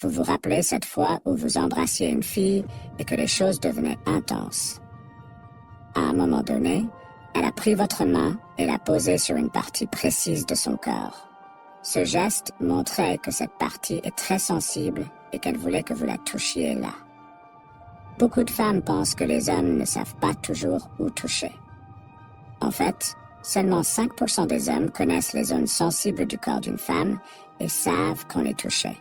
Vous vous rappelez cette fois où vous embrassiez une fille et que les choses devenaient intenses. À un moment donné, elle a pris votre main et l'a posée sur une partie précise de son corps. Ce geste montrait que cette partie est très sensible et qu'elle voulait que vous la touchiez là. Beaucoup de femmes pensent que les hommes ne savent pas toujours où toucher. En fait, seulement 5% des hommes connaissent les zones sensibles du corps d'une femme et savent qu'on les touchait.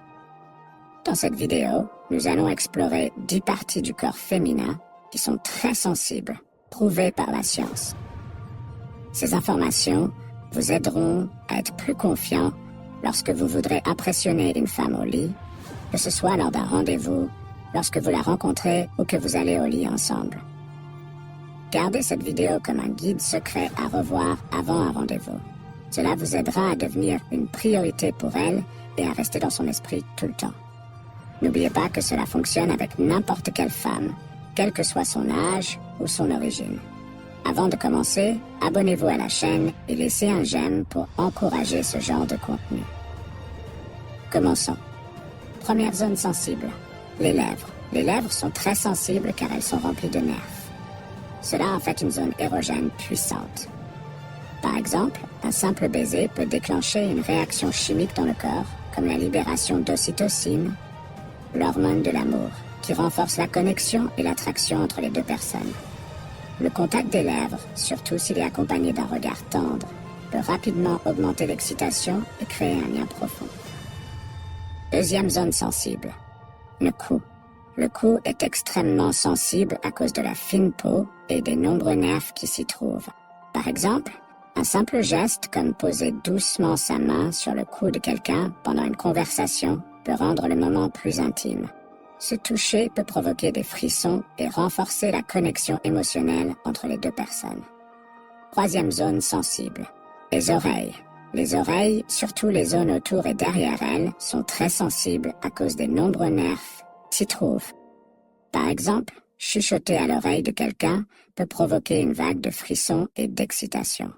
Dans cette vidéo, nous allons explorer 10 parties du corps féminin qui sont très sensibles, prouvées par la science. Ces informations vous aideront à être plus confiant lorsque vous voudrez impressionner une femme au lit, que ce soit lors d'un rendez-vous, lorsque vous la rencontrez ou que vous allez au lit ensemble. Gardez cette vidéo comme un guide secret à revoir avant un rendez-vous. Cela vous aidera à devenir une priorité pour elle et à rester dans son esprit tout le temps. N'oubliez pas que cela fonctionne avec n'importe quelle femme, quel que soit son âge ou son origine. Avant de commencer, abonnez-vous à la chaîne et laissez un j'aime pour encourager ce genre de contenu. Commençons. Première zone sensible, les lèvres. Les lèvres sont très sensibles car elles sont remplies de nerfs. Cela en fait une zone érogène puissante. Par exemple, un simple baiser peut déclencher une réaction chimique dans le corps, comme la libération d'ocytocine, l'hormone de l'amour, qui renforce la connexion et l'attraction entre les deux personnes. Le contact des lèvres, surtout s'il est accompagné d'un regard tendre, peut rapidement augmenter l'excitation et créer un lien profond. Deuxième zone sensible, le cou. Le cou est extrêmement sensible à cause de la fine peau et des nombreux nerfs qui s'y trouvent. Par exemple, un simple geste comme poser doucement sa main sur le cou de quelqu'un pendant une conversation peut rendre le moment plus intime. Ce toucher peut provoquer des frissons et renforcer la connexion émotionnelle entre les deux personnes. Troisième zone sensible, les oreilles. Les oreilles, surtout les zones autour et derrière elles, sont très sensibles à cause des nombreux nerfs qui s'y trouvent. Par exemple, chuchoter à l'oreille de quelqu'un peut provoquer une vague de frissons et d'excitation.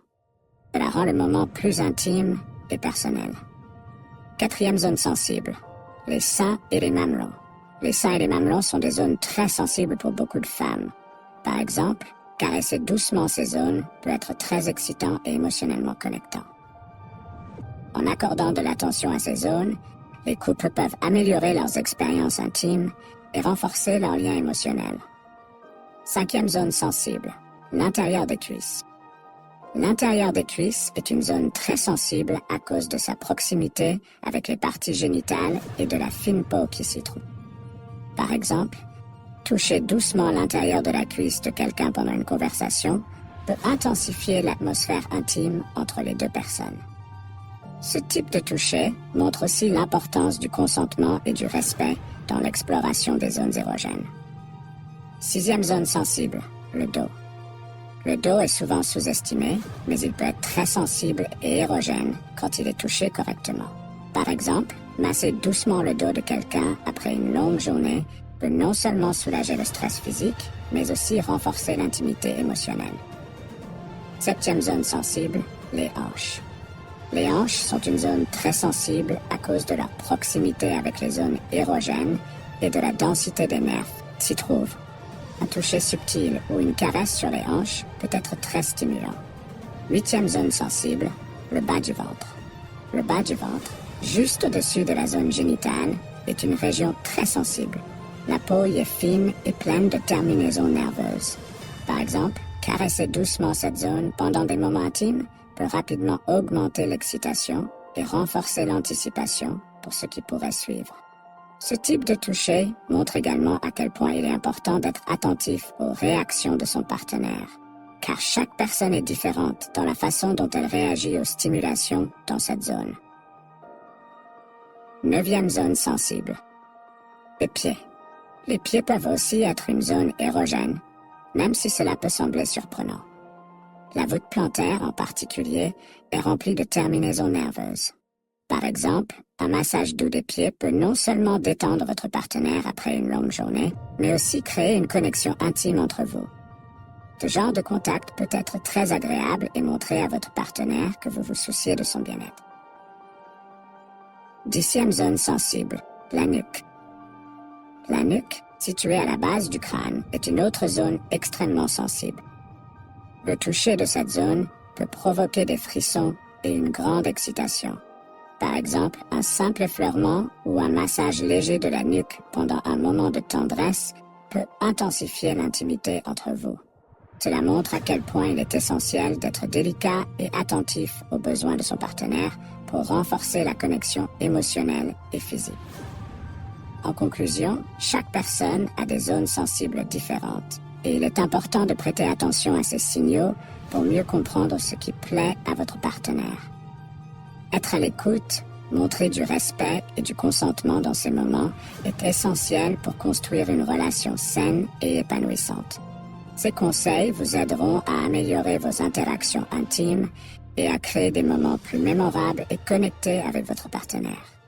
Cela rend le moment plus intime et personnel. Quatrième zone sensible, les seins et les mamelons. Les seins et les mamelons sont des zones très sensibles pour beaucoup de femmes. Par exemple, caresser doucement ces zones peut être très excitant et émotionnellement connectant. En accordant de l'attention à ces zones, les couples peuvent améliorer leurs expériences intimes et renforcer leurs liens émotionnels. Cinquième zone sensible, l'intérieur des cuisses. L'intérieur des cuisses est une zone très sensible à cause de sa proximité avec les parties génitales et de la fine peau qui s'y trouve. Par exemple, toucher doucement l'intérieur de la cuisse de quelqu'un pendant une conversation peut intensifier l'atmosphère intime entre les deux personnes. Ce type de toucher montre aussi l'importance du consentement et du respect dans l'exploration des zones érogènes. Sixième zone sensible, le dos. Le dos est souvent sous-estimé, mais il peut être très sensible et érogène quand il est touché correctement. Par exemple, masser doucement le dos de quelqu'un après une longue journée peut non seulement soulager le stress physique, mais aussi renforcer l'intimité émotionnelle. Septième zone sensible, les hanches. Les hanches sont une zone très sensible à cause de leur proximité avec les zones érogènes et de la densité des nerfs qui s'y trouvent. Un toucher subtil ou une caresse sur les hanches peut être très stimulant. Huitième zone sensible, le bas du ventre. Le bas du ventre, juste au-dessus de la zone génitale, est une région très sensible. La peau y est fine et pleine de terminaisons nerveuses. Par exemple, caresser doucement cette zone pendant des moments intimes peut rapidement augmenter l'excitation et renforcer l'anticipation pour ce qui pourrait suivre. Ce type de toucher montre également à quel point il est important d'être attentif aux réactions de son partenaire, car chaque personne est différente dans la façon dont elle réagit aux stimulations dans cette zone. Neuvième zone sensible, les pieds. Les pieds peuvent aussi être une zone érogène, même si cela peut sembler surprenant. La voûte plantaire, en particulier, est remplie de terminaisons nerveuses. Par exemple, un massage doux des pieds peut non seulement détendre votre partenaire après une longue journée, mais aussi créer une connexion intime entre vous. Ce genre de contact peut être très agréable et montrer à votre partenaire que vous vous souciez de son bien-être. Dixième zone sensible, la nuque. La nuque, située à la base du crâne, est une autre zone extrêmement sensible. Le toucher de cette zone peut provoquer des frissons et une grande excitation. Par exemple, un simple effleurement ou un massage léger de la nuque pendant un moment de tendresse peut intensifier l'intimité entre vous. Cela montre à quel point il est essentiel d'être délicat et attentif aux besoins de son partenaire pour renforcer la connexion émotionnelle et physique. En conclusion, chaque personne a des zones sensibles différentes et il est important de prêter attention à ces signaux pour mieux comprendre ce qui plaît à votre partenaire. Être à l'écoute, montrer du respect et du consentement dans ces moments est essentiel pour construire une relation saine et épanouissante. Ces conseils vous aideront à améliorer vos interactions intimes et à créer des moments plus mémorables et connectés avec votre partenaire.